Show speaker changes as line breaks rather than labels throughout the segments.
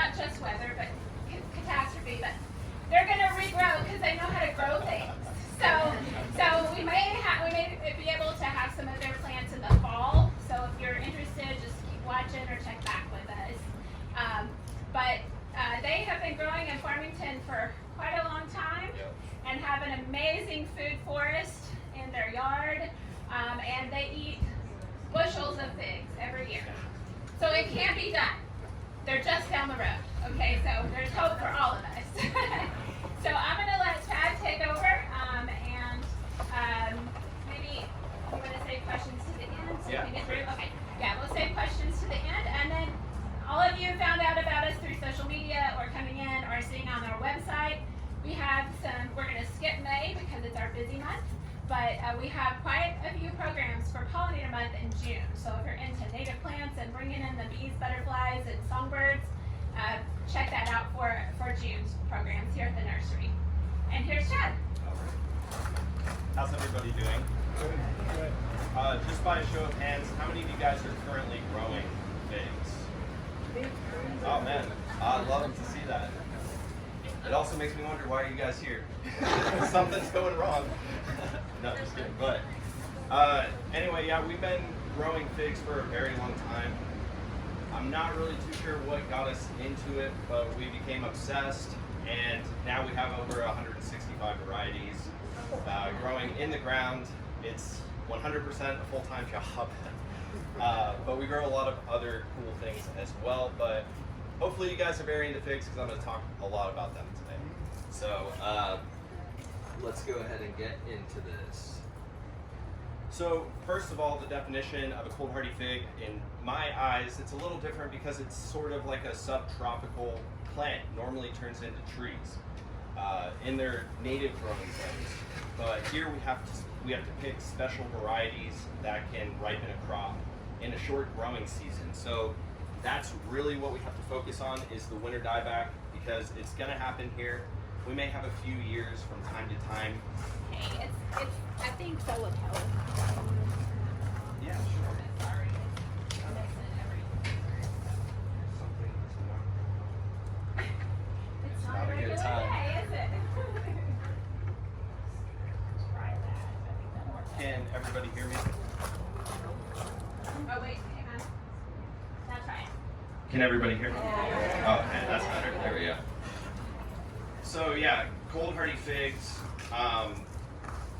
not just weather, but catastrophe, but they're going to regrow because they know how to grow things. So we may be able to have some of their plants in the fall. So if you're interested, just keep watching or check back with us. But they have been growing in Farmington for quite a long time and have an amazing food forest in their yard. And they eat bushels of figs every year. So it can be done. They're just down the road. Okay, so there's hope for all of us. So I'm going to let Chad take over, and maybe you want to save questions to the end so we can get through? Okay, yeah, we'll save questions to the end, and then all of you found out about us through social media or coming in or seeing on our website. We have we're going to skip May because it's our busy month, but we have quite a few programs for Pollinator Month in June. So if you're into native plants and bringing in the bees, butterflies, and songbirds, check that out for June's programs here at the nursery. And here's Chad.
All right. How's everybody doing? Good. Just by a show of hands, how many of you guys are currently growing figs? Oh man, I'd love to see that. It also makes me wonder, why are you guys here? Something's going wrong. No, just kidding. But anyway, yeah, we've been growing figs for a very long time. I'm not really too sure what got us into it, but we became obsessed, and now we have over 165 varieties growing in the ground. It's 100% a full-time job, but we grow a lot of other cool things as well. But hopefully you guys are very into figs because I'm going to talk a lot about them today. So
let's go ahead and get into this.
So first of all, the definition of a cold hardy fig, in my eyes, it's a little different because it's sort of like a subtropical plant. Normally turns into trees in their native growing zones. But here we have to pick special varieties that can ripen a crop in a short growing season. So that's really what we have to focus on, is the winter dieback, because it's going to happen here. We may have a few years from time to time.
Hey, it's I think so with Helen.
Yeah, sure.
Sorry. I'm missing everything. It's not a regular day, is it? Try that. I think that'll work.
Can everybody hear me?
Oh wait, hang on. Now try it.
Can everybody hear me? Oh, okay, that's better. There we go. So yeah, cold hardy figs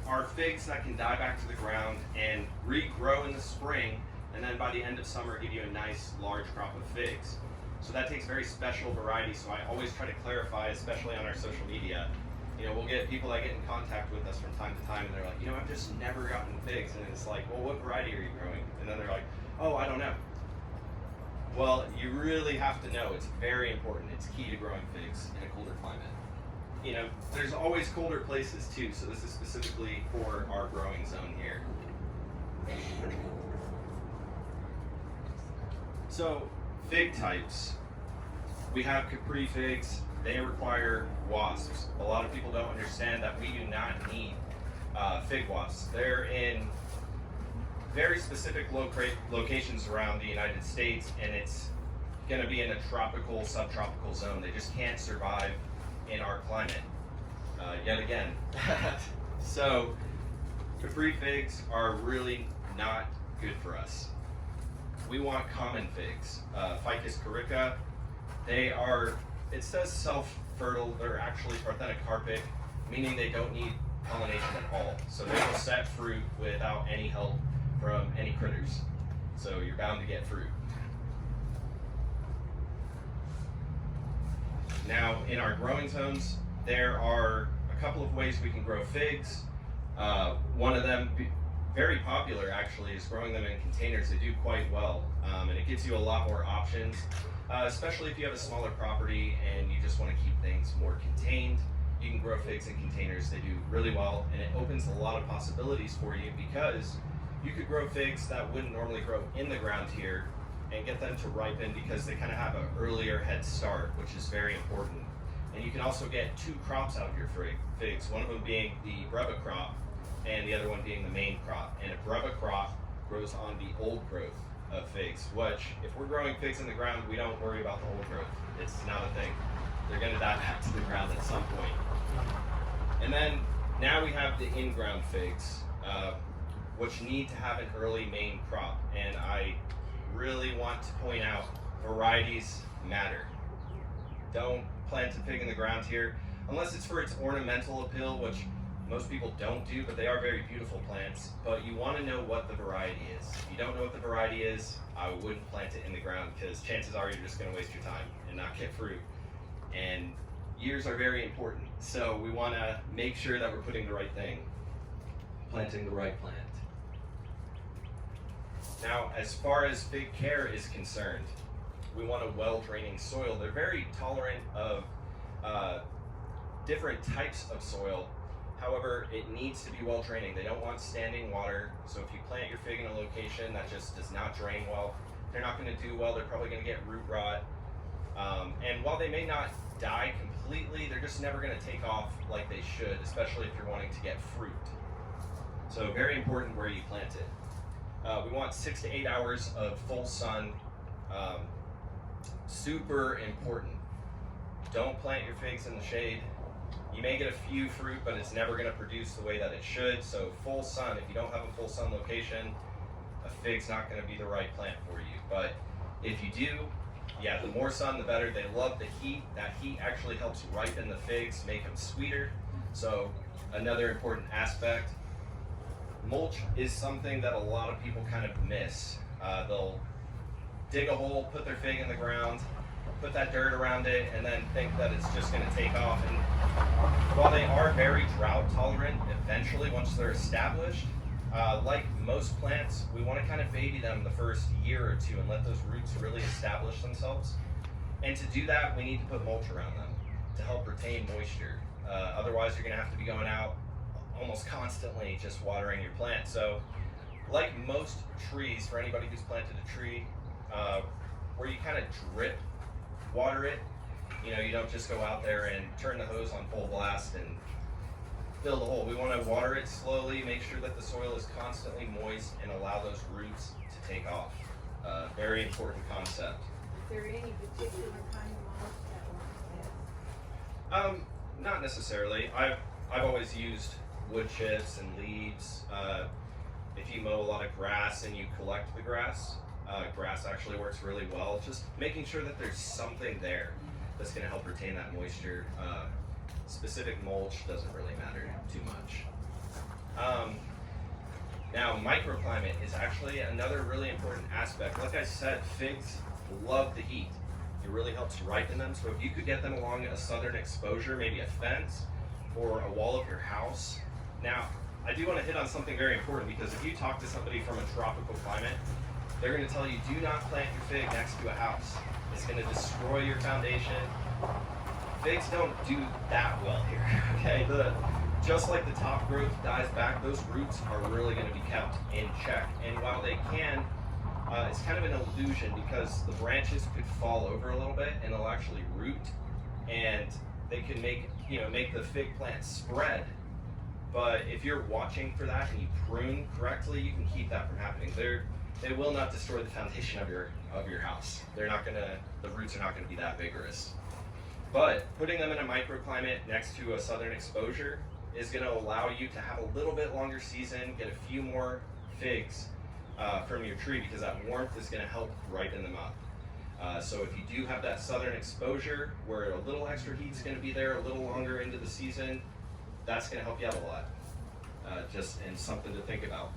are figs that can die back to the ground and regrow in the spring, and then by the end of summer give you a nice large crop of figs. So that takes very special varieties. So I always try to clarify, especially on our social media. You know, we'll get people that get in contact with us from time to time, and they're like, you know, I've just never gotten figs, and it's like, well, what variety are you growing? And then they're like, oh, I don't know. Well, you really have to know. It's very important. It's key to growing figs in a colder climate. You know, there's always colder places too, so this is specifically for our growing zone here. So, fig types. We have Capri figs. They require wasps. A lot of people don't understand that we do not need fig wasps. They're in very specific locations around the United States, and it's going to be in a tropical, subtropical zone. They just can't survive in our climate, yet again. So, Capri figs are really not good for us. We want common figs, Ficus corica. They are, it says self-fertile, they're actually parthenocarpic, meaning they don't need pollination at all. So they will set fruit without any help from any critters. So you're bound to get fruit. Now, in our growing zones, there are a couple of ways we can grow figs. One of them, very popular actually, is growing them in containers. They do quite well, and it gives you a lot more options, especially if you have a smaller property and you just want to keep things more contained. You can grow figs in containers. They do really well, and it opens a lot of possibilities for you, because you could grow figs that wouldn't normally grow in the ground here and get them to ripen, because they kind of have an earlier head start, which is very important. And you can also get two crops out of your figs, one of them being the breva crop and the other one being the main crop. And a breva crop grows on the old growth of figs, which if we're growing figs in the ground, we don't worry about the old growth. It's not a thing. They're gonna die back to the ground at some point. And then now we have the in-ground figs, which need to have an early main crop. And I really want to point out, varieties matter. Don't plant a fig in the ground here, unless it's for its ornamental appeal, which most people don't do, but they are very beautiful plants. But you want to know what the variety is. If you don't know what the variety is, I wouldn't plant it in the ground, because chances are you're just going to waste your time and not get fruit. And years are very important, so we want to make sure that we're putting the right thing, planting the right plant. Now, as far as fig care is concerned, we want a well-draining soil. They're very tolerant of different types of soil. However, it needs to be well-draining. They don't want standing water. So if you plant your fig in a location that just does not drain well, they're not going to do well. They're probably going to get root rot. And while they may not die completely, they're just never going to take off like they should, especially if you're wanting to get fruit. So very important where you plant it. We want 6 to 8 hours of full sun. Super important. Don't plant your figs in the shade. You may get a few fruit, but it's never going to produce the way that it should. So full sun, if you don't have a full sun location, a fig's not going to be the right plant for you. But if you do, yeah, the more sun, the better. They love the heat. That heat actually helps ripen the figs, make them sweeter. So another important aspect. Mulch is something that a lot of people kind of miss. They'll dig a hole, put their fig in the ground, put that dirt around it, and then think that it's just going to take off. And while they are very drought tolerant, eventually once they're established, like most plants, we want to kind of baby them the first year or two and let those roots really establish themselves. And to do that, we need to put mulch around them to help retain moisture. Otherwise, you're going to have to be going out almost constantly just watering your plant. So like most trees, for anybody who's planted a tree, where you kind of drip water it, you don't just go out there and turn the hose on full blast and fill the hole. We want to water it slowly, make sure that the soil is constantly moist, and allow those roots to take off. Very important concept.
Is there any particular kind of mulch that works best?
Not necessarily. I've always used wood chips and leaves. If you mow a lot of grass and you collect the grass, grass actually works really well. Just making sure that there's something there that's going to help retain that moisture. Specific mulch doesn't really matter too much. Now, microclimate is actually another really important aspect. Like I said, figs love the heat. It really helps ripen them. So if you could get them along a southern exposure, maybe a fence or a wall of your house. Now, I do want to hit on something very important, because if you talk to somebody from a tropical climate, they're going to tell you, do not plant your fig next to a house. It's going to destroy your foundation. Figs don't do that well here, okay? Just like the top growth dies back, those roots are really going to be kept in check. And while they can, it's kind of an illusion, because the branches could fall over a little bit and they'll actually root, and they can make the fig plant spread. But if you're watching for that and you prune correctly, you can keep that from happening. They will not destroy the foundation of your house. The roots are not going to be that vigorous. But putting them in a microclimate next to a southern exposure is going to allow you to have a little bit longer season, get a few more figs from your tree, because that warmth is going to help ripen them up. So if you do have that southern exposure where a little extra heat is going to be there a little longer into the season, that's going to help you out a lot. And something to think about.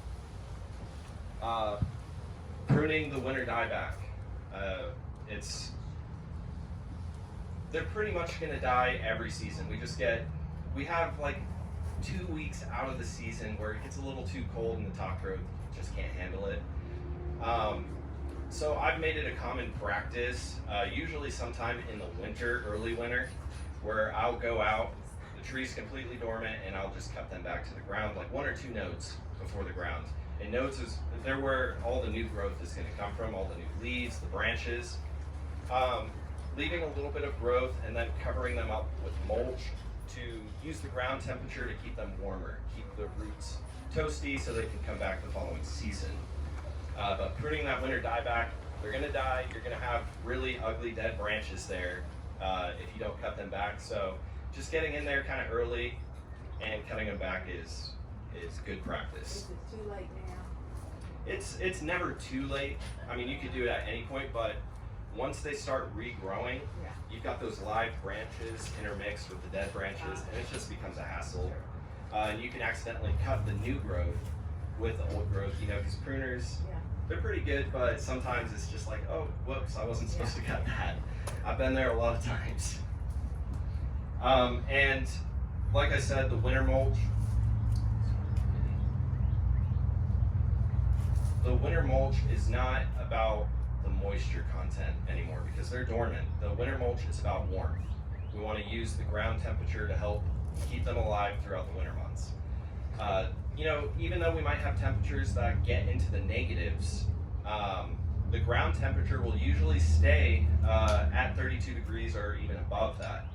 Pruning the winter dieback. They're pretty much going to die every season. We have like 2 weeks out of the season where it gets a little too cold and the top growth just can't handle it. So I've made it a common practice, usually sometime in the winter, early winter, where I'll go out, the tree's completely dormant, and I'll just cut them back to the ground, like 1 or 2 nodes before the ground. And nodes is they're where all the new growth is going to come from, all the new leaves, the branches. Leaving a little bit of growth and then covering them up with mulch to use the ground temperature to keep them warmer, keep the roots toasty so they can come back the following season. But pruning that winter dieback, they're gonna die. You're gonna have really ugly dead branches there if you don't cut them back. So just getting in there kind of early and cutting them back is good practice.
Is it too late now?
It's never too late. I mean, you could do it at any point, but once they start regrowing,
Yeah.
you've got those live branches intermixed with the dead branches, and it just becomes a hassle. And you can accidentally cut the new growth with the old growth, you know, because pruners,
Yeah.
they're pretty good, but sometimes it's just like, oh, whoops, I wasn't supposed to cut that. I've been there a lot of times. And like I said, the winter mulch. The winter mulch is not about the moisture content anymore because they're dormant. The winter mulch is about warmth. We want to use the ground temperature to help keep them alive throughout the winter months. You know, even though we might have temperatures that get into the negatives, the ground temperature will usually stay at 32 degrees or even above that.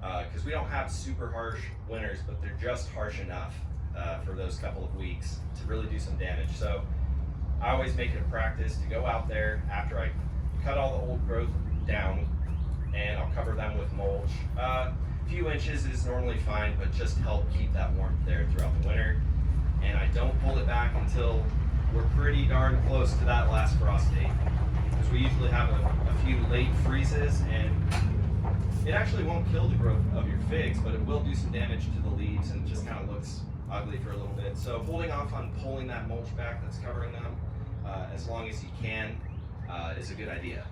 Because we don't have super harsh winters, but they're just harsh enough for those couple of weeks to really do some damage. So I always make it a practice to go out there after I cut all the old growth down, and I'll cover them with mulch. A few inches is normally fine, but just help keep that warmth there throughout the winter. And I don't pull it back until we're pretty darn close to that last frost date, because we usually have a few late freezes, and it actually won't kill the growth of your figs, but it will do some damage to the leaves, and it just kind of looks ugly for a little bit. So holding off on pulling that mulch back that's covering them as long as you can is a good idea.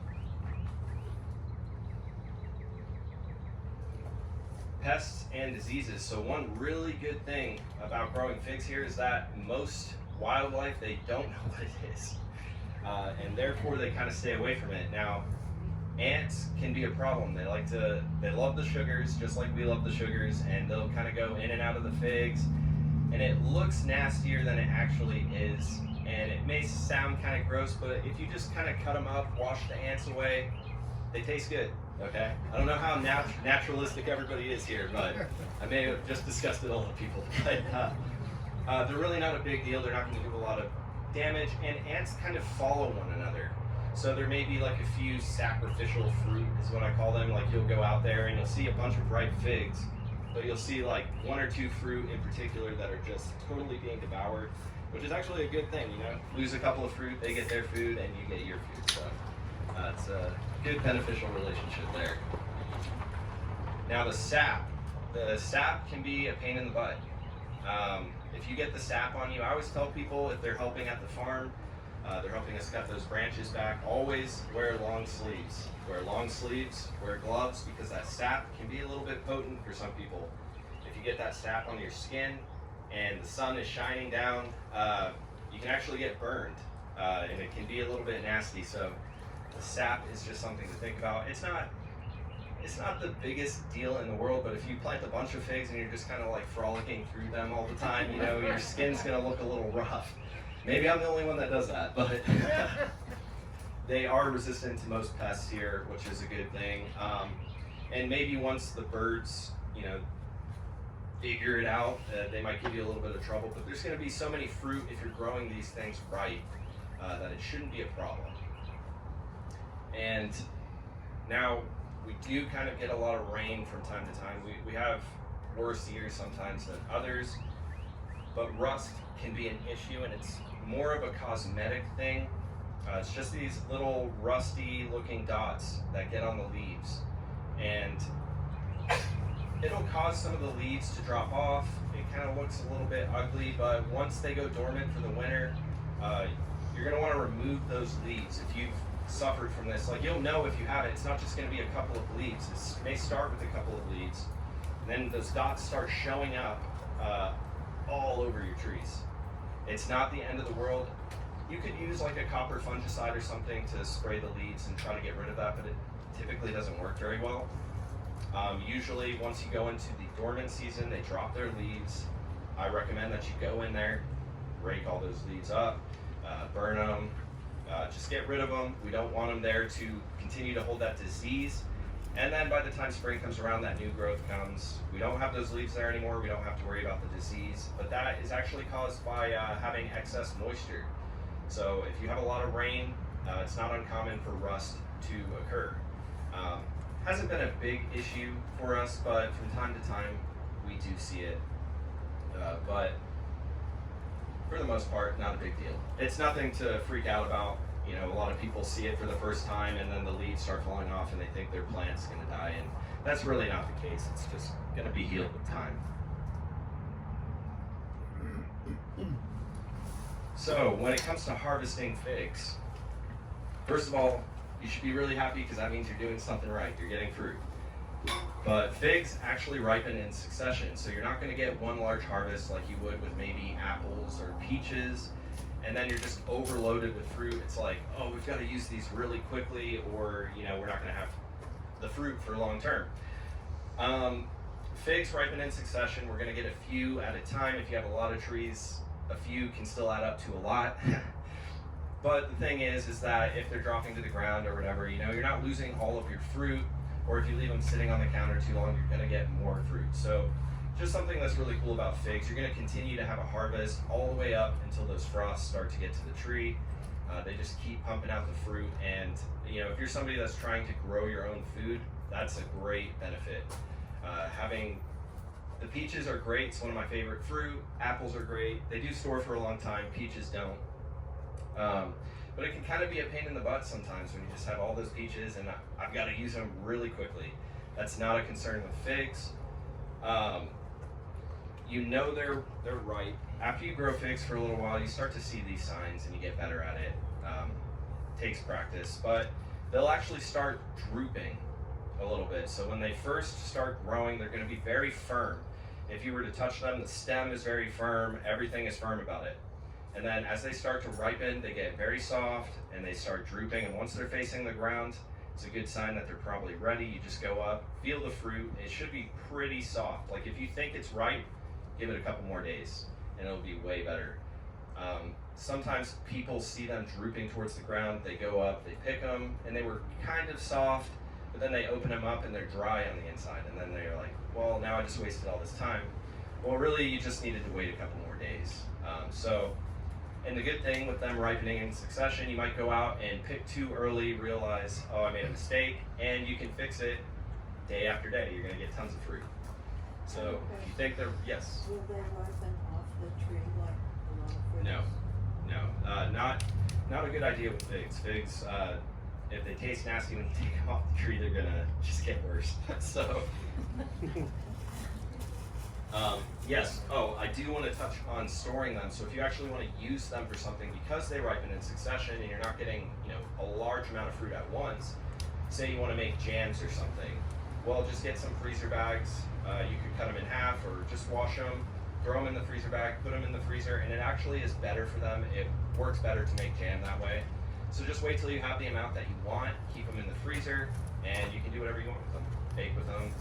Pests and diseases. So one really good thing about growing figs here is that most wildlife, they don't know what it is. And therefore they kind of stay away from it. Now, ants can be a problem. They love the sugars just like we love the sugars, and they'll kind of go in and out of the figs, and it looks nastier than it actually is. And it may sound kind of gross, but if you just kind of cut them up, wash the ants away, they taste good, okay? I don't know how naturalistic everybody is here, but I may have just disgusted a lot of people. But they're really not a big deal. They're not going to do a lot of damage, and ants kind of follow one another. So there may be like a few sacrificial fruit is what I call them. Like you'll go out there and you'll see a bunch of ripe figs, but you'll see like one or two fruit in particular that are just totally being devoured, which is actually a good thing, you know? Lose a couple of fruit, they get their food, and you get your food. So it's a good beneficial relationship there. Now the sap can be a pain in the butt. If you get the sap on you, I always tell people if they're helping at the farm, they're helping us cut those branches back, always wear long sleeves. Wear long sleeves, wear gloves, because that sap can be a little bit potent for some people. If you get that sap on your skin and the sun is shining down, you can actually get burned, and it can be a little bit nasty. So the sap is just something to think about. It's not the biggest deal in the world, but if you plant a bunch of figs and you're just kind of like frolicking through them all the time, you know, your skin's gonna look a little rough. Maybe I'm the only one that does that, but they are resistant to most pests here, which is a good thing. And maybe once the birds, you know, figure it out, they might give you a little bit of trouble, but there's going to be so many fruit if you're growing these things right that it shouldn't be a problem. And now we do kind of get a lot of rain from time to time. We have worse years sometimes than others, but rust can be an issue, and it's more of a cosmetic thing. It's just these little rusty looking dots that get on the leaves, and it'll cause some of the leaves to drop off. It kind of looks a little bit ugly, but once they go dormant for the winter, you're going to want to remove those leaves. If you've suffered from this, like, you'll know if you have it. It's not just going to be a couple of leaves. It may start with a couple of leaves, and then those dots start showing up all over your trees. It's not the end of the world. You could use like a copper fungicide or something to spray the leaves and try to get rid of that, but it typically doesn't work very well. Usually once you go into the dormant season, they drop their leaves. I recommend that you go in there, rake all those leaves up, burn them, just get rid of them. We don't want them there to continue to hold that disease. And then by the time spring comes around, that new growth comes. We don't have those leaves there anymore. We don't have to worry about the disease, but that is actually caused by having excess moisture. So if you have a lot of rain, it's not uncommon for rust to occur. Hasn't been a big issue for us, but from time to time we do see it. But for the most part, not a big deal. It's nothing to freak out about. You know, a lot of people see it for the first time and then the leaves start falling off and they think their plant's gonna die, and that's really not the case. It's just gonna be healed with time. So when it comes to harvesting figs, first of all, you should be really happy because that means you're doing something right. You're getting fruit. But figs actually ripen in succession, so you're not going to get one large harvest like you would with maybe apples or peaches, and then you're just overloaded with fruit. It's like, oh, we've got to use these really quickly, or you know, we're not going to have the fruit for long term. Figs ripen in succession. We're going to get a few at a time. If you have a lot of trees, a few can still add up to a lot. But the thing is that if they're dropping to the ground or whatever, you know, you're not losing all of your fruit, or if you leave them sitting on the counter too long, you're gonna get more fruit. So just something that's really cool about figs, you're gonna continue to have a harvest all the way up until those frosts start to get to the tree. They just keep pumping out the fruit, and you know, if you're somebody that's trying to grow your own food, that's a great benefit. Having the peaches are great, it's one of my favorite fruit. Apples are great, they do store for a long time, peaches don't. But it can kind of be a pain in the butt sometimes when you just have all those peaches and I've got to use them really quickly. That's not a concern with figs. You know they're ripe. After you grow figs for a little while, you start to see these signs and you get better at it. Takes practice, but they'll actually start drooping a little bit. So when they first start growing, they're going to be very firm. If you were to touch them, the stem is very firm, everything is firm about it. And then as they start to ripen, they get very soft and they start drooping. And once they're facing the ground, it's a good sign that they're probably ready. You just go up, feel the fruit. It should be pretty soft. Like if you think it's ripe, give it a couple more days and it'll be way better. Sometimes people see them drooping towards the ground. They go up, they pick them, and they were kind of soft, but then they open them up and they're dry on the inside. And then they're like, well, now I just wasted all this time. Well, really, you just needed to wait a couple more days. And the good thing with them ripening in succession, you might go out and pick too early, realize, oh, I made a mistake, and you can fix it day after day. You're gonna get tons of fruit. So if you think they're, yes?
Will they ripen off the tree like a lot of fruits?
Not a good idea with figs. Figs, if they taste nasty when you take them off the tree, they're gonna just get worse. So, yes. Oh, I do want to touch on storing them. So if you actually want to use them for something, because they ripen in succession and you're not getting, you know, a large amount of fruit at once. Say you want to make jams or something. Well, just get some freezer bags. You could cut them in half or just wash them, throw them in the freezer bag, put them in the freezer, and it actually is better for them. It works better to make jam that way. So just wait till you have the amount that you want, keep them in the freezer, and you can do whatever you want with them. Bake with them.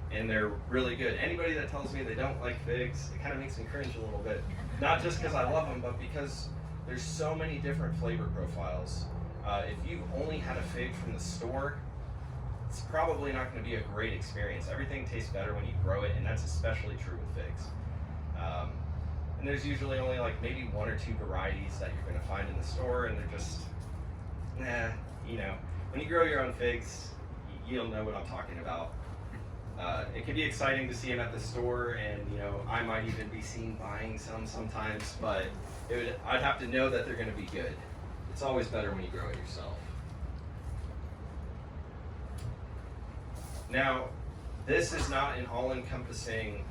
And they're really good. Anybody that tells me they don't like figs, it kind of makes me cringe a little bit. Not just because I love them, but because there's so many different flavor profiles. If you've only had a fig from the store, it's probably not going to be a great experience. Everything tastes better when you grow it, and that's especially true with figs. And there's usually only like maybe one or two varieties that you're going to find in the store, and they're just, you know. When you grow your own figs, you'll know what I'm talking about. It can be exciting to see them at the store, and you know, I might even be seen buying some sometimes, but I'd have to know that they're going to be good. It's always better when you grow it yourself. Now, this is not an all-encompassing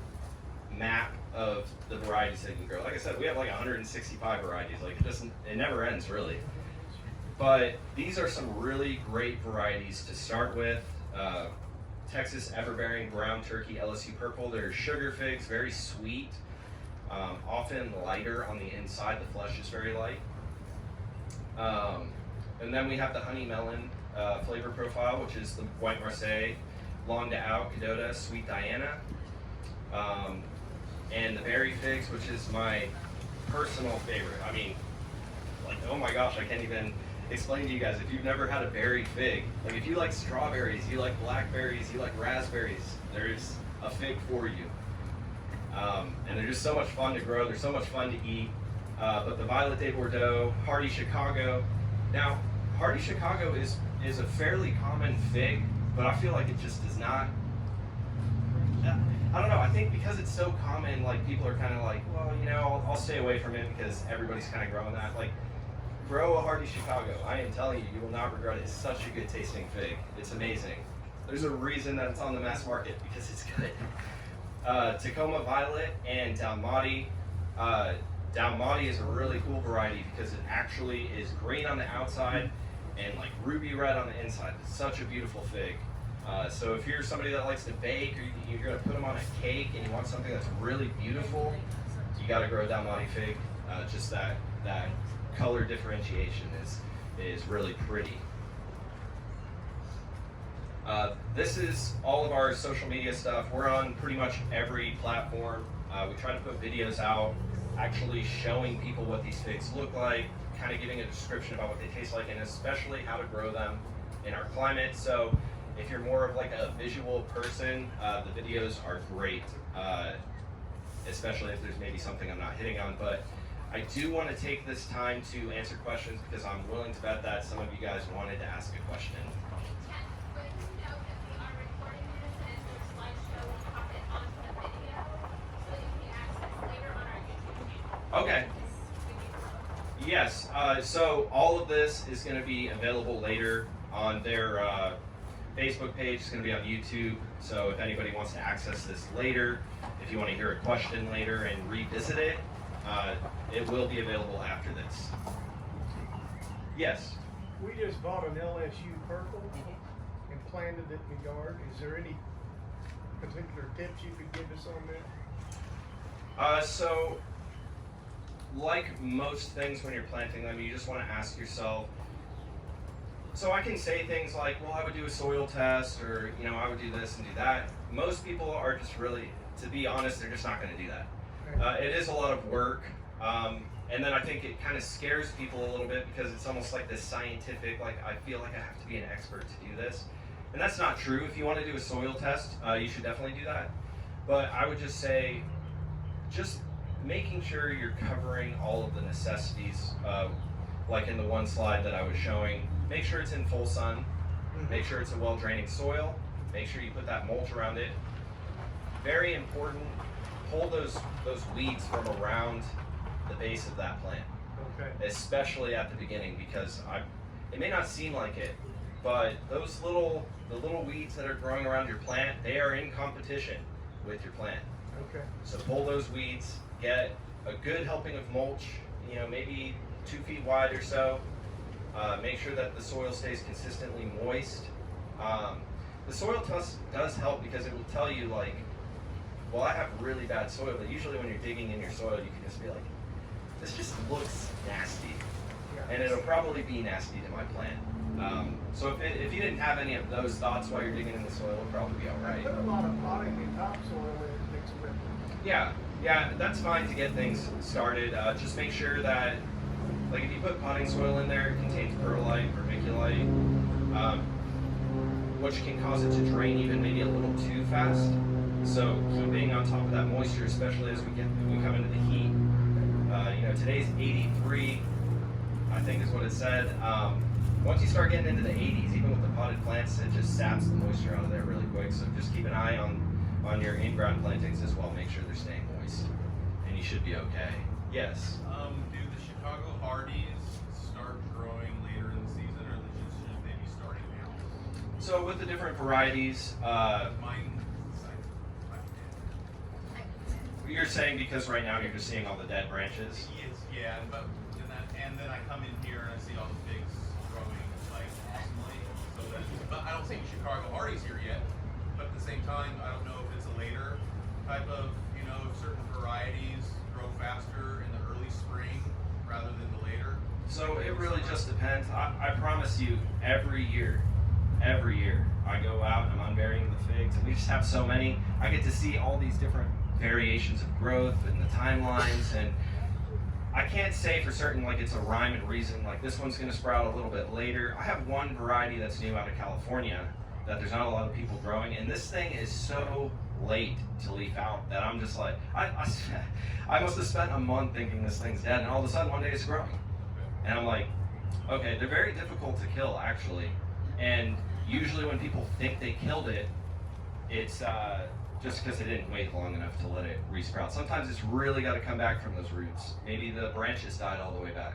map of the varieties that you can grow. Like I said, we have like 165 varieties. Like it never ends really. But these are some really great varieties to start with. Texas Everbearing Brown Turkey LSU Purple. They're sugar figs, very sweet, often lighter on the inside. The flesh is very light. And then we have the Honey Melon flavor profile, which is the White Marseille, Long de Out, Cadota, Sweet Diana. And the Berry Figs, which is my personal favorite. I mean, like, oh my gosh, I can't even explain to you guys. If you've never had a berry fig, like if you like strawberries, you like blackberries, you like raspberries, there's a fig for you. And they're just so much fun to grow. They're so much fun to eat. But the Violet de Bordeaux, Hardy Chicago. Now, Hardy Chicago is a fairly common fig, but I feel like it just does not. I don't know. I think because it's so common, like people are kind of like, well, you know, I'll stay away from it because everybody's kind of growing that. Like, grow a Hardy Chicago. I am telling you, you will not regret it. It's such a good tasting fig. It's amazing. There's a reason that it's on the mass market because it's good. Tacoma Violet and Dalmati. Dalmati is a really cool variety because it actually is green on the outside and like ruby red on the inside. It's such a beautiful fig. So if you're somebody that likes to bake or you're going to put them on a cake and you want something that's really beautiful, you got to grow a Dalmati fig. Just that color differentiation is really pretty. This is all of our social media stuff. We're on pretty much every platform. We try to put videos out actually showing people what these figs look like, kind of giving a description about what they taste like, and especially how to grow them in our climate. So if you're more of like a visual person, the videos are great, especially if there's maybe something I'm not hitting on. But I do want to take this time to answer questions because I'm willing to bet that some of you guys wanted to ask a question. Okay. Yes, so all of this is going to be available later on their Facebook page. It's going to be on YouTube. So if anybody wants to access this later, if you want to hear a question later and revisit it, it will be available after this. Yes?
We just bought an LSU purple and planted it in the yard. Is there any particular tips you could give us on that?
So like most things when you're planting them, you just want to ask yourself, so I can say things like, well, I would do a soil test, or, you know, I would do this and do that. Most people are just really, to be honest, they're just not going to do that. It is a lot of work, and then I think it kind of scares people a little bit because it's almost like this scientific, like I feel like I have to be an expert to do this. And that's not true. If you want to do a soil test, you should definitely do that. But I would just say, just making sure you're covering all of the necessities, like in the one slide that I was showing. Make sure it's in full sun, make sure it's a well-draining soil, make sure you put that mulch around it. Very important, pull those weeds from around the base of that plant, especially at the beginning, because it may not seem like it, but the little weeds that are growing around your plant, they are in competition with your plant. So pull those weeds, get a good helping of mulch, you know, maybe 2 feet wide or so. Make sure that the soil stays consistently moist. The soil test does help because it will tell you, like, well, I have really bad soil, but usually when you're digging in your soil, you can just be like, this just looks nasty. And it'll probably be nasty to my plant. So if you didn't have any of those thoughts while you're digging in the soil, it'll probably be all right.
Put a lot of potting and topsoil in it mixed with it.
Yeah, that's fine to get things started. Just make sure that, like, if you put potting soil in there, it contains perlite, vermiculite, which can cause it to drain even maybe a little too fast. So keeping on top of that moisture, especially as we come into the heat. You know, today's 83, I think is what it said. Once you start getting into the 80s, even with the potted plants, it just saps the moisture out of there really quick. So just keep an eye on your in-ground plantings as well. Make sure they're staying moist, and you should be okay. Yes?
Do the Chicago Hardies start growing later in the season, or should they be starting now?
So with the different varieties,
Mine,
you're saying because right now you're just seeing all the dead branches?
yeah, and then I come in here and I see all the figs growing like awesomely. But I don't see Chicago Hardies here yet. But at the same time, I don't know if it's a later type of, you know, certain varieties grow faster in the early spring rather than the later.
So it really just depends. I promise you, every year, I go out and I'm unburying the figs, and we just have so many. I get to see all these different variations of growth and the timelines, and I can't say for certain like it's a rhyme and reason, like this one's going to sprout a little bit later. I have one variety that's new out of California that there's not a lot of people growing, and this thing is so late to leaf out that I'm just like, I must have spent a month thinking this thing's dead, and all of a sudden one day it's growing. And I'm like, okay, they're very difficult to kill actually. And usually when people think they killed it, it's just because they didn't wait long enough to let it resprout. Sometimes it's really got to come back from those roots. Maybe the branches died all the way back.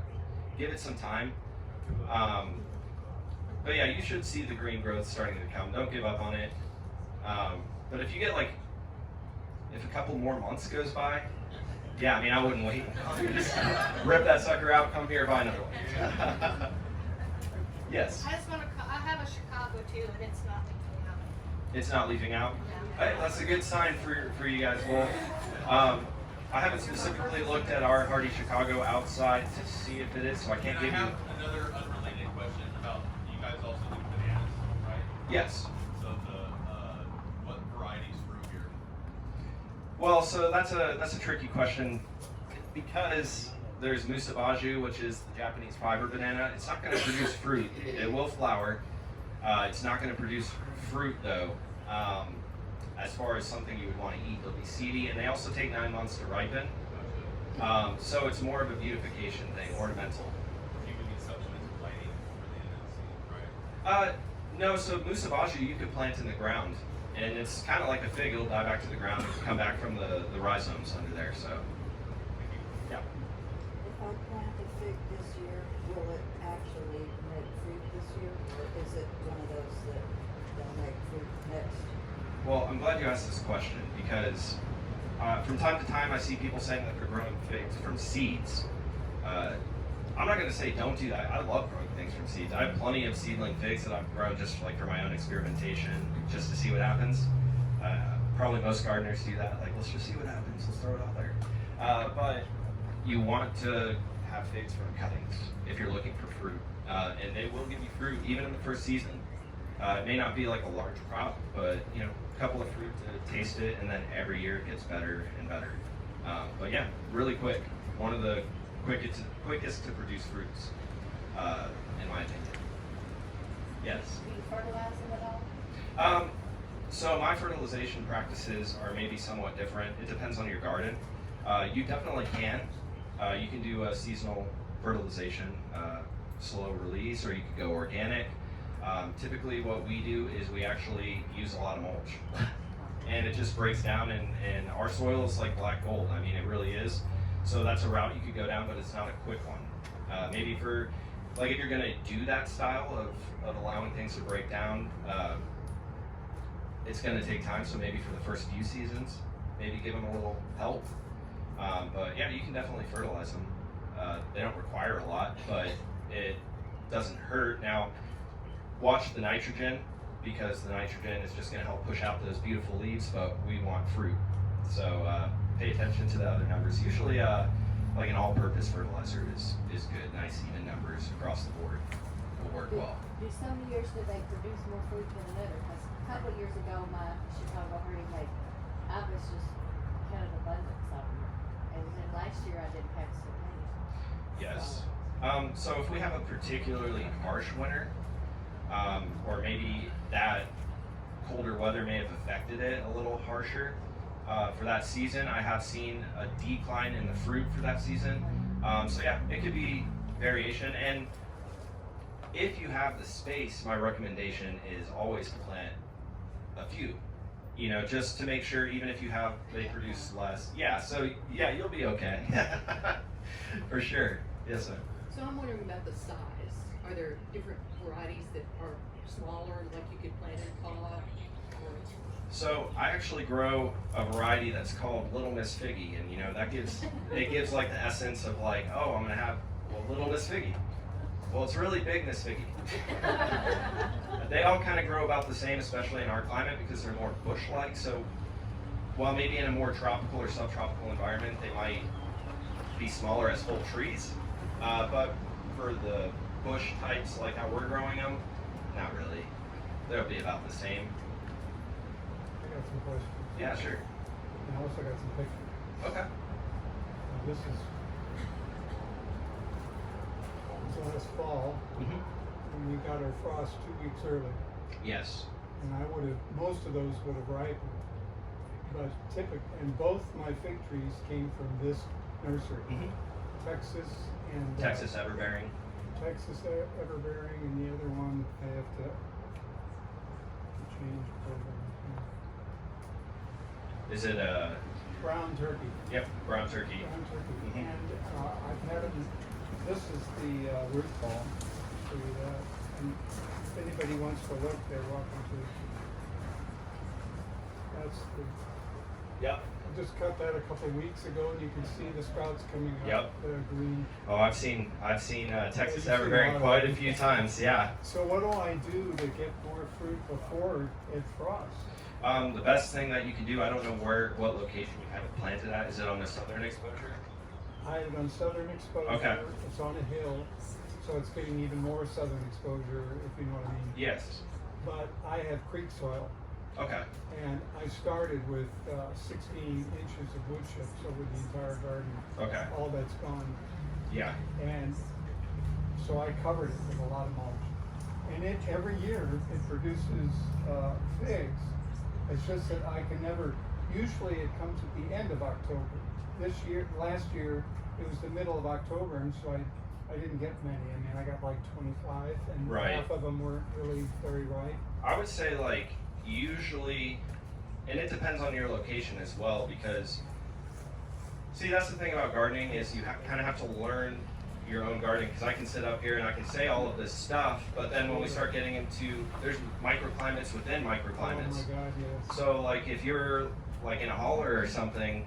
Give it some time. But yeah, you should see the green growth starting to come. Don't give up on it. But if you get like, if a couple more months goes by, yeah, I mean, I wouldn't wait. Just rip that sucker out, come here, buy another one. Yes?
I just want to, I have a Chicago too, and it's not leaking out.
It's not leaving out? Hey, that's a good sign for you guys. Well, I haven't specifically looked at our Hardy Chicago outside to see if it is, so I can't give you.
I have another unrelated question about, you guys also do bananas, right?
Yes.
So what varieties grew here?
Well, so that's a tricky question because there's Musabaju, which is the Japanese fiber banana. It's not going to produce fruit. It will flower. It's not going to produce fruit though. As far as something you would want to eat, they'll be seedy, and they also take 9 months to ripen. So it's more of a beautification thing, ornamental.
You would need supplements with lighting for the seed, right?
No, so Musabaju you could plant in the ground, and it's kind of like a fig. It'll die back to the ground and come back from the rhizomes under there. So, yeah.
If I plant a fig this year, will it actually make fruit this year, or is it one of those that don't make fruit next?
Well, I'm glad you asked this question because from time to time I see people saying that they're growing figs from seeds. I'm not going to say don't do that. I love growing things from seeds. I have plenty of seedling figs that I've grown just like for my own experimentation, just to see what happens. Probably most gardeners do that. Like, let's just see what happens. Let's throw it out there. But you want to have figs from cuttings if you're looking for fruit, and they will give you fruit even in the first season. It may not be like a large crop, but you know, a couple of fruit to taste it, and then every year it gets better and better. But yeah, really quick. One of the quickest to produce fruits, in my opinion. Yes.
Do you fertilize them at all?
So my fertilization practices are maybe somewhat different. It depends on your garden. You definitely can. You can do a seasonal fertilization, slow release, or you could go organic. Typically what we do is we actually use a lot of mulch. And it just breaks down, and our soil is like black gold. I mean, it really is. So that's a route you could go down, but it's not a quick one. Maybe for, like if you're gonna do that style of allowing things to break down, it's gonna take time. So maybe for the first few seasons, maybe give them a little help. But yeah, you can definitely fertilize them. They don't require a lot, but it doesn't hurt. Now, watch the nitrogen, because the nitrogen is just gonna help push out those beautiful leaves, but we want fruit. So pay attention to the other numbers. Usually like an all-purpose fertilizer is good. Nice even numbers across the board will work well.
Do some years do they produce more fruit than another? Because a couple of years ago, my Chicago Hardy made, I was just kind of abundance of them. And then last year I didn't have so many.
Yes. So if we have a particularly harsh winter, or maybe that colder weather may have affected it a little harsher, for that season, I have seen a decline in the fruit for that season. So yeah, it could be variation. And if you have the space, my recommendation is always to plant a few, you know, just to make sure, even if you have, they produce less. Yeah, so yeah, you'll be okay. For sure. Yes, sir.
So I'm wondering about the size. Are there different varieties that are smaller, like you could plant in pot?
So I actually grow a variety that's called Little Miss Figgy, and you know that gives like the essence of like, oh, I'm gonna have Little Miss Figgy. Well, it's really Big Miss Figgy. They all kind of grow about the same, especially in our climate, because they're more bush-like. So while maybe in a more tropical or subtropical environment, they might be smaller as full trees, but for the bush types like how we're growing them, not really. They'll be about the same.
I got some questions.
Yeah, sure.
And I also got some pictures.
Okay.
Now, this is last fall, when we got our frost 2 weeks early,
Yes.
and most of those would have ripened. But typically, and both my fig trees came from this nursery, Texas and
Texas everbearing.
Texas everbearing, and the other one I have to change program.
Is it a
Brown turkey.
Yep, brown turkey.
Brown turkey.
Mhm.
And I've had them. This is the root ball. Show you that. And if anybody wants to look, they're welcome to. That's the.
Yep.
I just cut that a couple weeks ago, and you can see the sprouts coming
Yep.
up. They're green.
Oh, I've seen Texas
you've seen a
everbearing
lot
quite
of
a
it.
few times. Yeah.
So what do I do to get more fruit before it frosts?
The best thing that you can do, I don't know what location you have it planted at. Is it on the southern exposure?
I have it on southern exposure.
Okay.
It's on a hill, so it's getting even more southern exposure, if you know what I mean.
Yes.
But I have creek soil,
Okay.
and I started with 16 inches of wood chips over the entire garden.
Okay.
All that's gone.
Yeah.
And so I covered it with a lot of mulch. And every year it produces figs. It's just that I can never, usually it comes at the end of October. Last year, it was the middle of October, and so I didn't get many. I mean, I got like 25, and
Right.
half of them weren't really very ripe.
I would say like usually, and it depends on your location as well, because see, that's the thing about gardening is you kind of have to learn your own gardening, because I can sit up here and I can say all of this stuff, but then when we start getting into, there's microclimates within microclimates.
Oh my God, yes.
So like if you're like in a holler or something,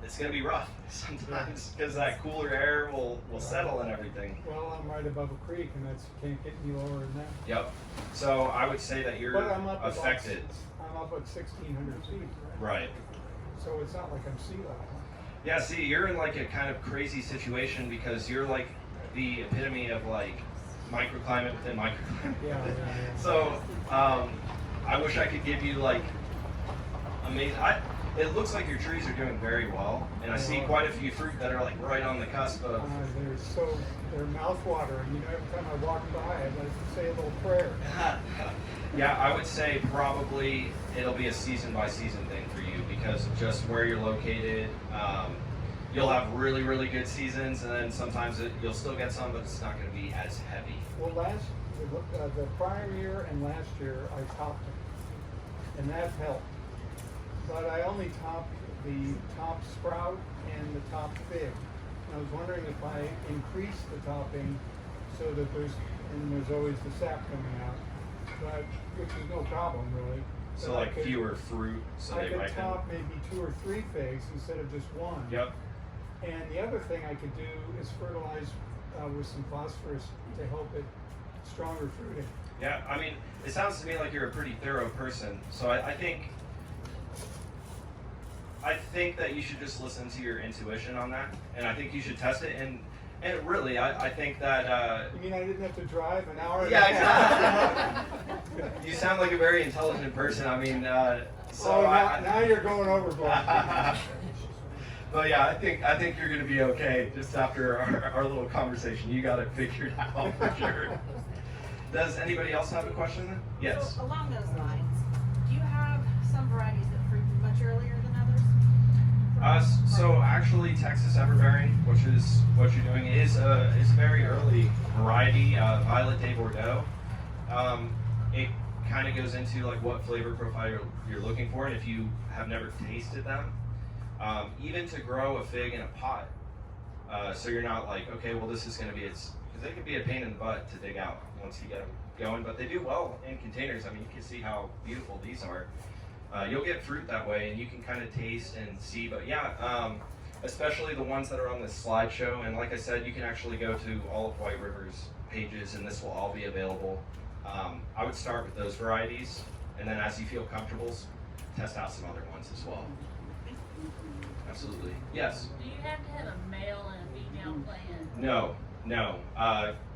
it's gonna be rough sometimes because that cooler air will settle and everything.
Well, I'm right above a creek, and that's can't get any lower than that.
Yep. So I would say that you're
But I'm up
affected.
I'm up at 1,600 feet.
Right.
So it's not like I'm sea level.
Yeah, see, you're in like a kind of crazy situation because you're like the epitome of like microclimate within microclimate.
Yeah.
So I wish I could give you like amazing. It looks like your trees are doing very well, and I see quite a few fruit that are like right on the cusp of.
They're mouth-watering. You know, every time I walk by, I like to say a little prayer.
Yeah, I would say probably it'll be a season by season thing for you because of just where you're located. You'll have really, really good seasons, and then sometimes you'll still get some, but it's not going to be as heavy.
Well, the prior year and last year, I topped them, and that helped. But I only topped the top sprout and the top fig. And I was wondering if I increase the topping so that there's always the sap coming out, but which is no problem really.
So
But I
like
could-
fewer fruit, so
I
they
could
ripen.
top maybe 2 or 3 figs instead of just one.
Yep.
And the other thing I could do is fertilize with some phosphorus to help it stronger fruiting.
Yeah, I mean, it sounds to me like you're a pretty thorough person. So I think that you should just listen to your intuition on that, and I think you should test it. And really, I think that.
You mean I didn't have to drive an hour?
Yeah, exactly. You sound like a very intelligent person. I mean, so
now you're going overboard.
But yeah, I think you're gonna be okay just after our little conversation. You got it figured out for sure. Does anybody else have a question? Yes.
So along those lines, do you have some varieties that fruit much earlier than others?
So actually, Texas everbearing, which is what you're doing, is a very early variety, Violet de Bordeaux. It kind of goes into like what flavor profile you're looking for, and if you have never tasted them, even to grow a fig in a pot, so you're not like, okay, well this is going to be because they can be a pain in the butt to dig out once you get them going, but they do well in containers. I mean, you can see how beautiful these are. You'll get fruit that way, and you can kind of taste and see. But yeah, especially the ones that are on this slideshow. And like I said, you can actually go to all of White River's pages, and this will all be available. I would start with those varieties, and then as you feel comfortable, test out some other ones as well. Absolutely. Yes?
Do you have to have a male and a female plant?
No.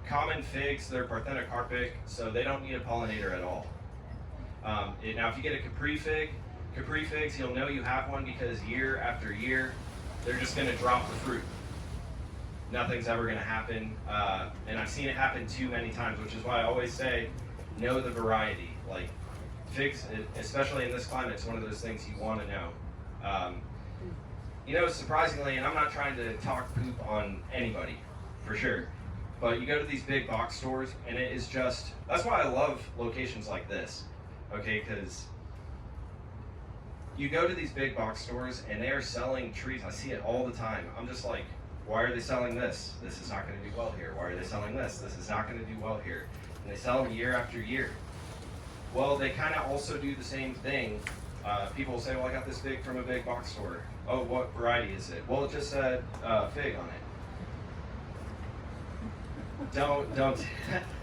Common figs, they're parthenocarpic, so they don't need a pollinator at all. Now, if you get a Capri figs, you'll know you have one because year after year, they're just going to drop the fruit. Nothing's ever going to happen, and I've seen it happen too many times, which is why I always say, know the variety. Like, figs, especially in this climate, it's one of those things you want to know. You know, surprisingly, and I'm not trying to talk poop on anybody, for sure, but you go to these big box stores, and it is just, that's why I love locations like this, okay, because you go to these big box stores, and they are selling trees. I see it all the time. I'm just like, why are they selling this? This is not going to do well here. Why are they selling this? This is not going to do well here. And they sell them year after year. Well, they kind of also do the same thing. People will say, well, I got this fig from a big box store. Oh, what variety is it? Well, it just said fig on it. Don't.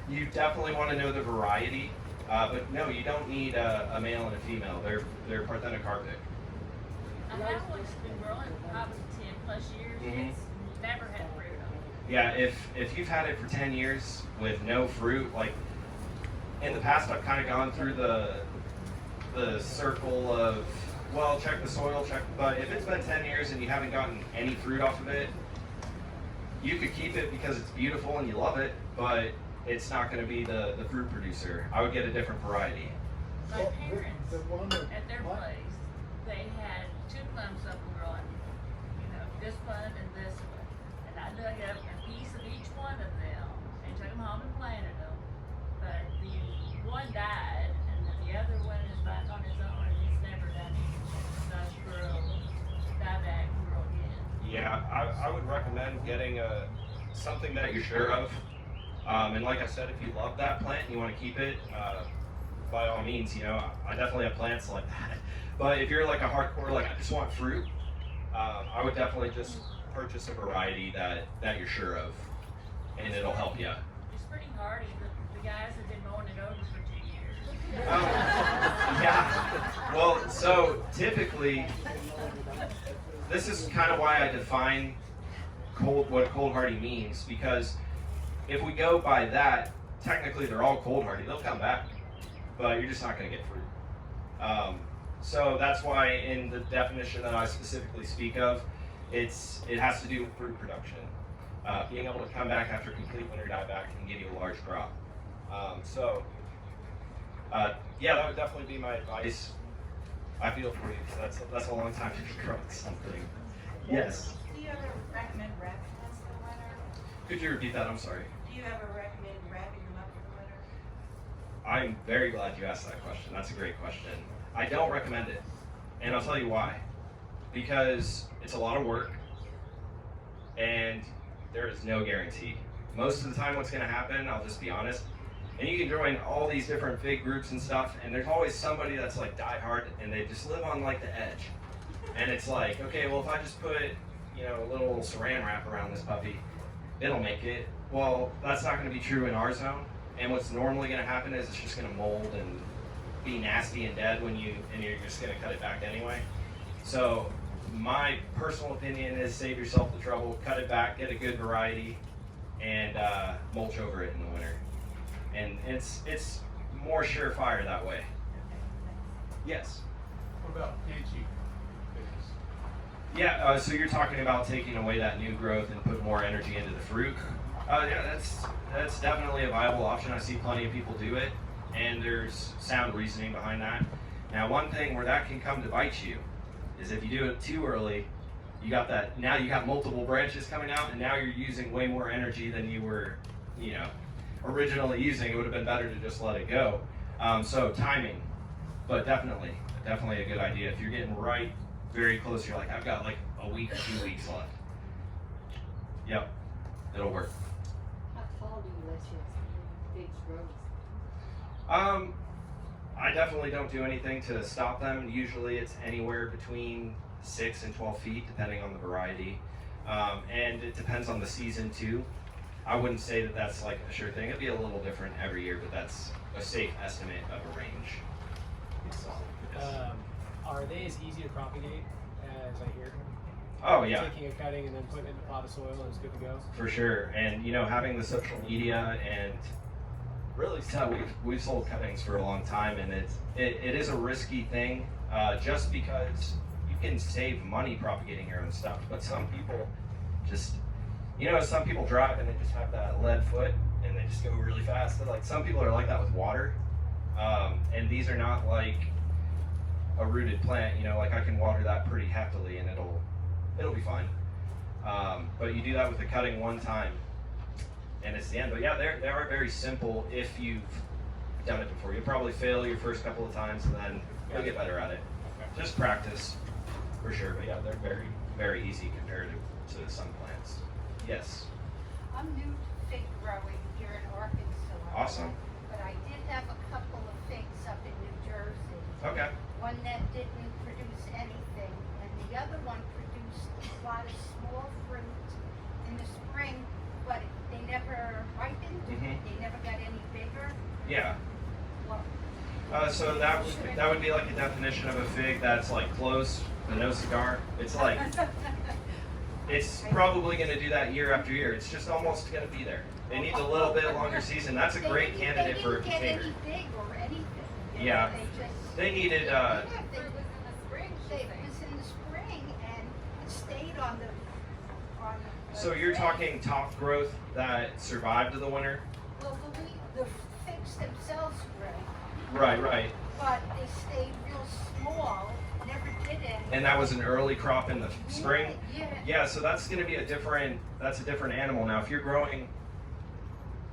You definitely want to know the variety, but no, you don't need a male and a female. They're parthenocarpic.
I have one that's been growing probably 10 plus years.
Mhm.
It's never had fruit on it.
Yeah, if you've had it for 10 years with no fruit, like in the past, I've kind of gone through the circle of, well, check the soil, but if it's been 10 years and you haven't gotten any fruit off of it, you could keep it because it's beautiful and you love it, but it's not going to be the fruit producer. I would get a different variety.
My
Well,
parents,
the one that-
at their
what?
place, they had 2 plums up and growing. You know, this one and this one. And I dug up a piece of each one of them and took them home and planted them. But the one died, and the other one is back on his own, and he's never done anything besides grow, die back, and grow again.
Yeah, I would recommend getting something that you're sure of. And like I said, if you love that plant and you want to keep it, by all means, you know, I definitely have plants like that. But if you're like a hardcore, like I just want fruit, I would definitely just purchase a variety that you're sure of, and it'll help you.
It's pretty hardy, but the guys have been mowing it over for 2 years.
Yeah. Well, so typically, this is kind of why I define what cold hardy means, because if we go by that, technically they're all cold hardy. They'll come back, but you're just not going to get fruit. So that's why in the definition that I specifically speak of, it has to do with fruit production. Being able to come back after complete winter dieback can give you a large crop. Yeah, that would definitely be my advice. I feel for you, because that's a long time to be growing something. Yes.
Do you ever recommend wrapping this in the winter?
Could you repeat that? I'm sorry.
Do you ever recommend wrapping them up in the winter?
I'm very glad you asked that question. That's a great question. I don't recommend it, and I'll tell you why. Because it's a lot of work, and there is no guarantee. Most of the time what's going to happen, I'll just be honest, and you can join all these different fig groups and stuff, and there's always somebody that's like die hard, and they just live on like the edge. And it's like, okay, well if I just put, you know, a little saran wrap around this puppy, it'll make it. Well, that's not going to be true in our zone. And what's normally going to happen is it's just going to mold and be nasty and dead and you're just going to cut it back anyway. So my personal opinion is save yourself the trouble, cut it back, get a good variety, and mulch over it in the winter. And it's more surefire that way. Yes.
What about Panchi?
Yeah, so you're talking about taking away that new growth and put more energy into the fruit. Yeah, that's definitely a viable option. I see plenty of people do it, and there's sound reasoning behind that. Now, one thing where that can come to bite you is if you do it too early, now you got multiple branches coming out, and now you're using way more energy than you were, originally using. It would have been better to just let it go. So timing, but definitely a good idea. If you're getting right very close, you're like, I've got like a week or 2 weeks left. Yep, it'll work.
How tall do you let your figs grow?
I definitely don't do anything to stop them. Usually it's anywhere between 6 and 12 feet, depending on the variety. And it depends on the season too. I wouldn't say that that's like a sure thing. It'd be a little different every year, but that's a safe estimate of a range. So, yes.
Are they as easy to propagate as I hear?
Oh yeah.
Taking a cutting and then putting it in a pot of soil and it's good to go?
For sure. And having the social media and really, so we've sold cuttings for a long time, and it is a risky thing, just because you can save money propagating your own stuff. But some people just, some people drive and they just have that lead foot and they just go really fast. Some people are like that with water. And these are not like a rooted plant, you know, like I can water that pretty heftily and it'll be fine. But you do that with the cutting one time and it's the end. But yeah, they are very simple if you've done it before. You'll probably fail your first couple of times and then you'll get better at it. Just practice for sure. But yeah, they're very, very easy compared to some plants. Yes.
I'm new to fig growing here in Arkansas.
Awesome.
But I did have a couple of figs up in New Jersey.
Okay.
One that didn't produce anything, and the other one produced a lot of small fruit in the spring, but they never ripened.
Mhm.
They never got any bigger.
Yeah.
Well,
So that would be like a definition of a fig that's like close but no cigar. It's like it's probably going to do that year after year. It's just almost going to be there. It needs a little bit longer season. That's a great candidate for a
They
container.
didn't get any big or anything. You
Yeah.
know, they just.
They needed
It was in the spring, and it stayed on the.
so you're talking top growth that survived the winter?
Well, the figs themselves grew,
Right.
but they stayed real small, never did anything.
And that was an early crop in the spring?
Yeah.
Yeah, so that's going to be a different animal. Now, if you're growing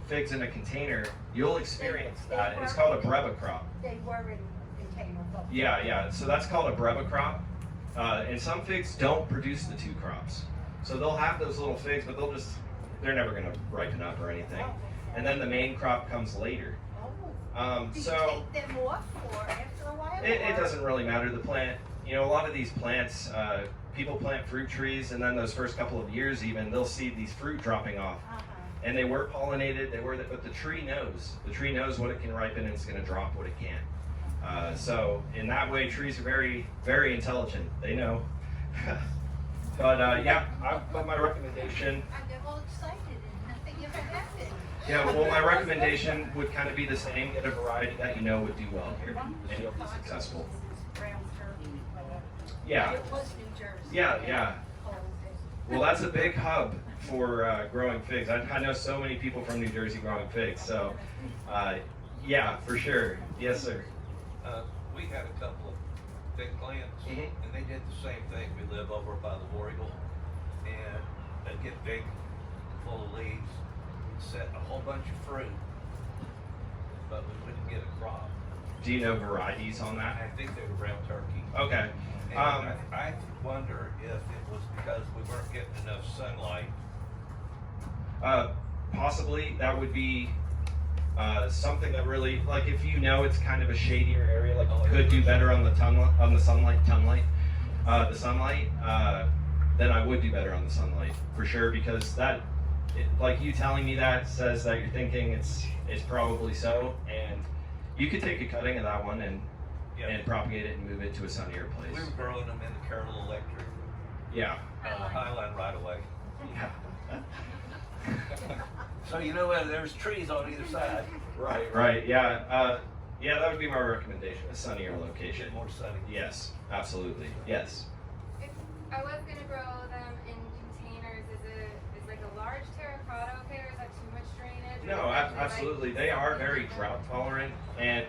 figs in a container, you'll experience that. It's called a breva crop.
They were in container, but.
Yeah. So that's called a breva crop. And some figs don't produce the two crops. So they'll have those little figs, but they're never going to ripen up or anything. And then the main crop comes later.
Do you
So
take them off or after a while?
it
or-
doesn't really matter the plant. You know, a lot of these plants, people plant fruit trees, and then those first couple of years even, they'll see these fruit dropping off.
Uh-huh.
And they were pollinated, but the tree knows. The tree knows what it can ripen and it's going to drop what it can't. So in that way, trees are very, very intelligent. They know. But my recommendation.
I get all excited and nothing ever happened.
Yeah, well, my recommendation would kind of be the same. Get a variety that you know would do well here, and you'll be successful.
Brown turkey, whatever.
Yeah.
It was New Jersey.
Yeah.
Oh,
Well, that's a big hub for growing figs. I know so many people from New Jersey growing figs. So, yeah, for sure. Yes, sir.
We had a couple of big plants,
Mhm.
and they did the same thing. We live over by the War Eagle, and they'd get big, full of leaves, set a whole bunch of fruit, but we wouldn't get a crop.
Do you know varieties on that?
I think they were brown turkey.
Okay.
And I wonder if it was because we weren't getting enough sunlight.
Possibly that would be something that really, like, if you know it's kind of a shadier area, like you could do better on the sunlight, then I would do better on the sunlight for sure, because like you telling me that says that you're thinking it's probably so, and you could take a cutting of that one and propagate it and move it to a sunnier place.
We were growing them in the Carroll Electric
Yeah.
Highline right away.
Yeah.
So you know there's trees on either side.
Right. Yeah. Yeah, that would be my recommendation. A sunnier location.
Get more sunny.
Yes, absolutely. Yes.
If I was gonna grow them in containers, is like a large terracotta okay, or is that too much drainage?
No, absolutely. They are very drought tolerant, and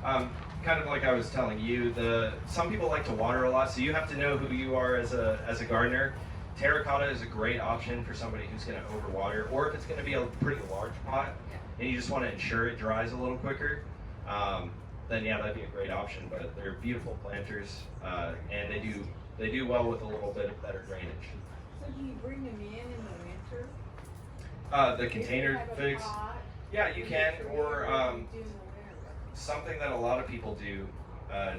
kind of like I was telling you, some people like to water a lot, so you have to know who you are as a gardener. Terracotta is a great option for somebody who's going to overwater, or if it's going to be a pretty large pot and you just want to ensure it dries a little quicker, then yeah, that'd be a great option. But they're beautiful planters, and they do well with a little bit of better drainage.
So do you bring them in the winter?
The container figs, yeah, you can, or something that a lot of people do.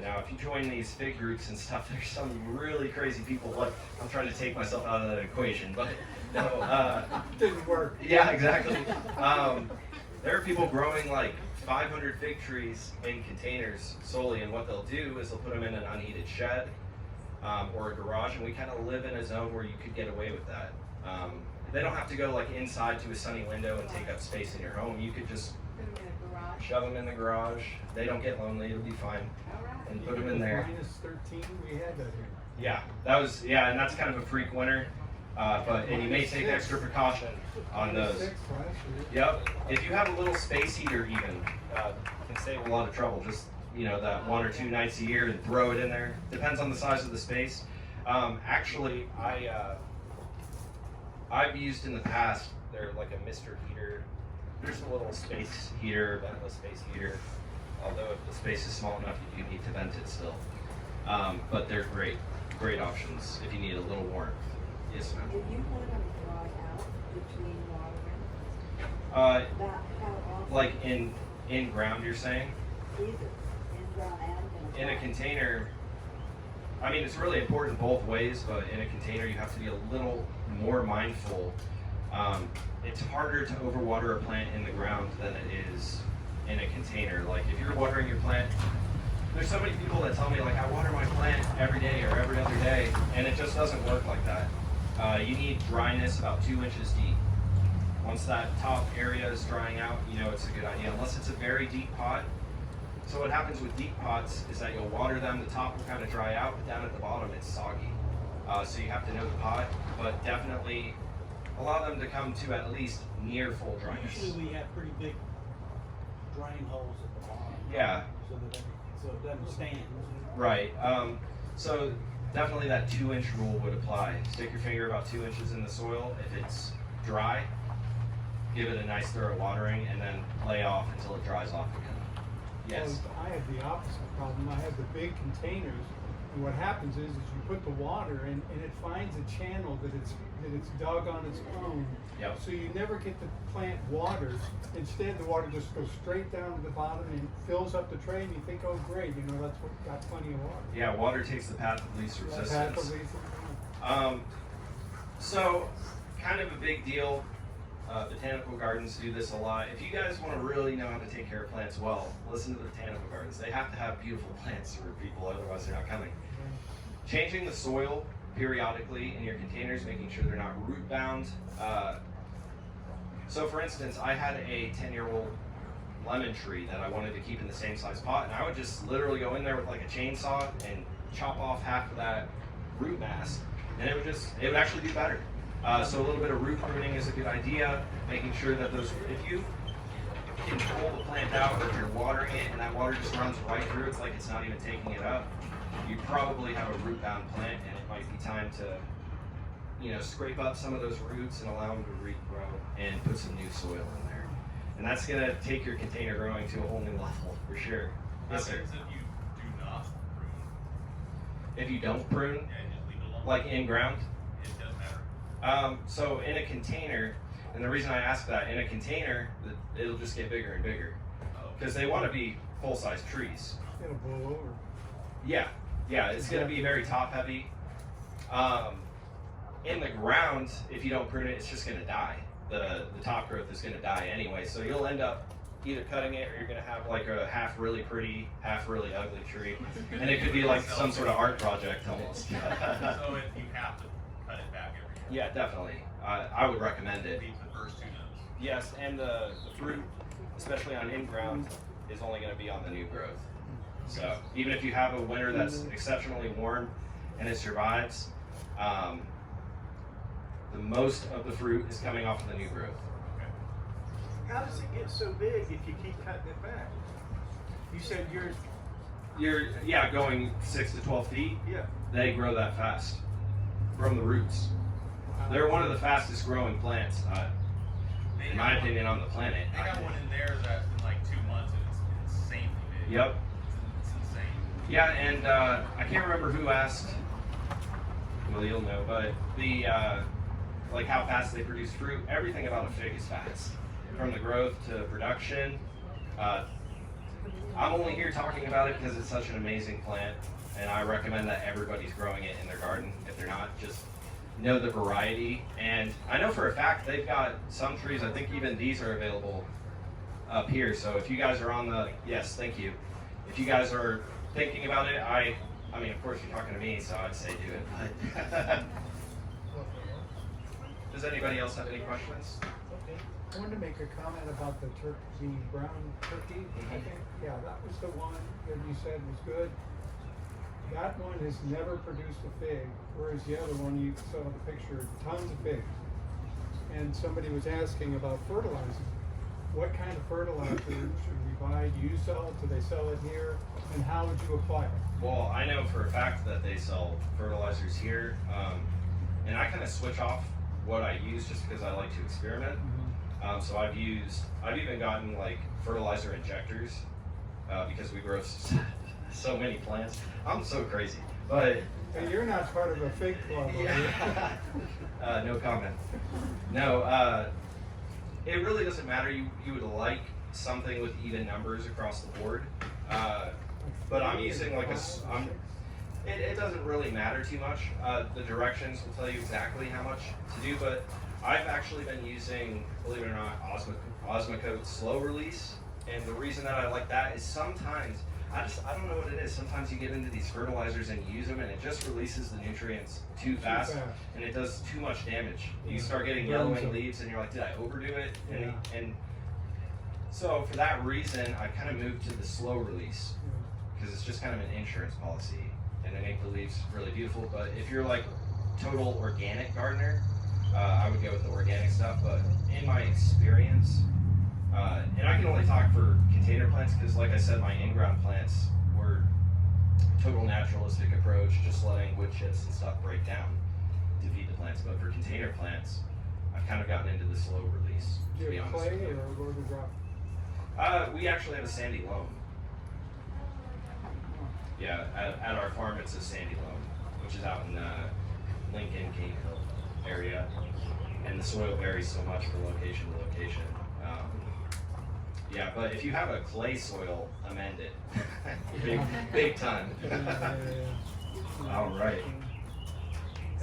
Now, if you join these fig groups and stuff, there's some really crazy people. Like, I'm trying to take myself out of the equation, but no.
Didn't work.
Yeah, exactly. There are people growing like 500 fig trees in containers solely, and what they'll do is they'll put them in an unheated shed or a garage, and we kind of live in a zone where you could get away with that. They don't have to go like inside to a sunny window and take up space in your home. You could just shove them in the garage. They don't get lonely. It'll be fine. And put them in there.
-13, we had that here.
Yeah, and that's kind of a freak winter. And you may take extra precaution on those.
6 last year.
Yep. If you have a little space heater even, can save a lot of trouble. Just, that 1 or 2 nights a year and throw it in there. Depends on the size of the space. Actually, I've used in the past, they're like a Mr. heater. There's a little space heater, ventless space heater. Although if the space is small enough, you do need to vent it still. But they're great options if you need a little warmth. Yes, ma'am.
Do you want them dry out between watering? About how often?
Like in ground, you're saying?
Either in ground and
In a container, I mean, it's really important both ways, but in a container, you have to be a little more mindful. It's harder to overwater a plant in the ground than it is in a container. Like if you're watering your plant, there's so many people that tell me like, I water my plant every day or every other day, and it just doesn't work like that. You need dryness about 2 inches deep. Once that top area is drying out, it's a good idea, unless it's a very deep pot. So what happens with deep pots is that you'll water them, the top will kind of dry out, but down at the bottom it's soggy. So you have to know the pot, but definitely allow them to come to at least near full dryness.
Usually we have pretty big drain holes at the bottom.
Yeah.
So it doesn't stand.
Right. So definitely that 2-inch rule would apply. Stick your finger about 2 inches in the soil. If it's dry, give it a nice thorough watering and then lay off until it dries off again. Yes.
Well, I have the opposite problem. I have the big containers, and what happens is you put the water in, and it finds a channel that it's dug on its own.
Yep.
So you never get the plant watered. Instead, the water just goes straight down to the bottom and fills up the tray, and you think, oh great, that's what got plenty of water.
Yeah, water takes the path of least resistance.
Path of least resistance.
So, kind of a big deal. Botanical gardens do this a lot. If you guys want to really know how to take care of plants well, listen to the botanical gardens. They have to have beautiful plants for people, otherwise they're not coming. Changing the soil periodically in your containers, making sure they're not root bound. So for instance, I had a 10-year-old lemon tree that I wanted to keep in the same size pot, and I would just literally go in there with like a chainsaw and chop off half of that root mass, and it would actually do better. So a little bit of root pruning is a good idea, making sure that if you can pull the plant out, or if you're watering it and that water just runs right through, it's like it's not even taking it up, you probably have a root bound plant, and it might be time to scrape up some of those roots and allow them to regrow and put some new soil in there. And that's going to take your container growing to a whole new level, for sure. Yes, sir.
If you do not prune.
If you don't prune,
Yeah, just leave it alone.
like in ground?
It doesn't matter.
So in a container, and the reason I ask that, in a container, it'll just get bigger and bigger. Because they want to be full-size trees.
It'll blow over.
Yeah, it's going to be very top-heavy. In the ground, if you don't prune it, it's just going to die. The top growth is going to die anyway, so you'll end up either cutting it, or you're going to have like a half really pretty, half really ugly tree. And it could be like some sort of art project almost.
So you have to cut it back every year.
Yeah, definitely. I would recommend it.
Leave the first 2 notes.
Yes, and the fruit, especially on in-ground, is only going to be on the new growth. So even if you have a winter that's exceptionally warm and it survives, the most of the fruit is coming off of the new growth.
How does it get so big if you keep cutting it back? You said yours.
You're going 6 to 12 feet.
Yeah.
They grow that fast from the roots. They're one of the fastest growing plants, in my opinion, on the planet.
They got one in there that in like 2 months, and it's insanely big.
Yep.
It's insane.
Yeah, and I can't remember who asked. Well, you'll know, but the like how fast they produce fruit. Everything about a fig is fast, from the growth to production. I'm only here talking about it because it's such an amazing plant, and I recommend that everybody's growing it in their garden. If they're not, just know the variety. And I know for a fact they've got some trees. I think even these are available up here. So if you guys are on the yes, thank you. If you guys are thinking about it, I mean, of course, you're talking to me, so I'd say do it. But does anybody else have any questions?
Okay. I wanted to make a comment about the brown turkey. I think, yeah, that was the one that you said was good. that one has never produced a fig, whereas the other one, you saw the picture, tons of figs. And somebody was asking about fertilizing. What kind of fertilizer should we buy? Do you sell it? Do they sell it here? And how would you apply it?
Well, I know for a fact that they sell fertilizers here, and I kind of switch off what I use just because I like to experiment. So I've even gotten like fertilizer injectors because we grow so many plants. I'm so crazy, but
And you're not part of a fig club, are you?
no comment. No, it really doesn't matter. You would like something with even numbers across the board, but I'm using like it doesn't really matter too much. The directions will tell you exactly how much to do, but I've actually been using, believe it or not, Osmocote slow release, and the reason that I like that is sometimes I don't know what it is. Sometimes you get into these fertilizers and you use them, and it just releases the nutrients too fast, and it does too much damage. You start getting yellowing leaves, and you're like, did I overdo it? And so for that reason, I kind of moved to the slow release because it's just kind of an insurance policy, and they make the leaves really beautiful. But if you're like total organic gardener, I would go with the organic stuff. But in my experience, and I can only talk for container plants because, like I said, my in-ground plants were total naturalistic approach, just letting wood chips and stuff break down to feed the plants. But for container plants, I've kind of gotten into the slow release.
Do
To be
you have
honest
clay
with you.
or rotary drop?
We actually have a sandy loam. Yeah, at our farm it's a sandy loam, which is out in Lincoln, Cane Hill area, and the soil varies so much from location to location. Yeah, but if you have a clay soil, amend it. Big time. All right.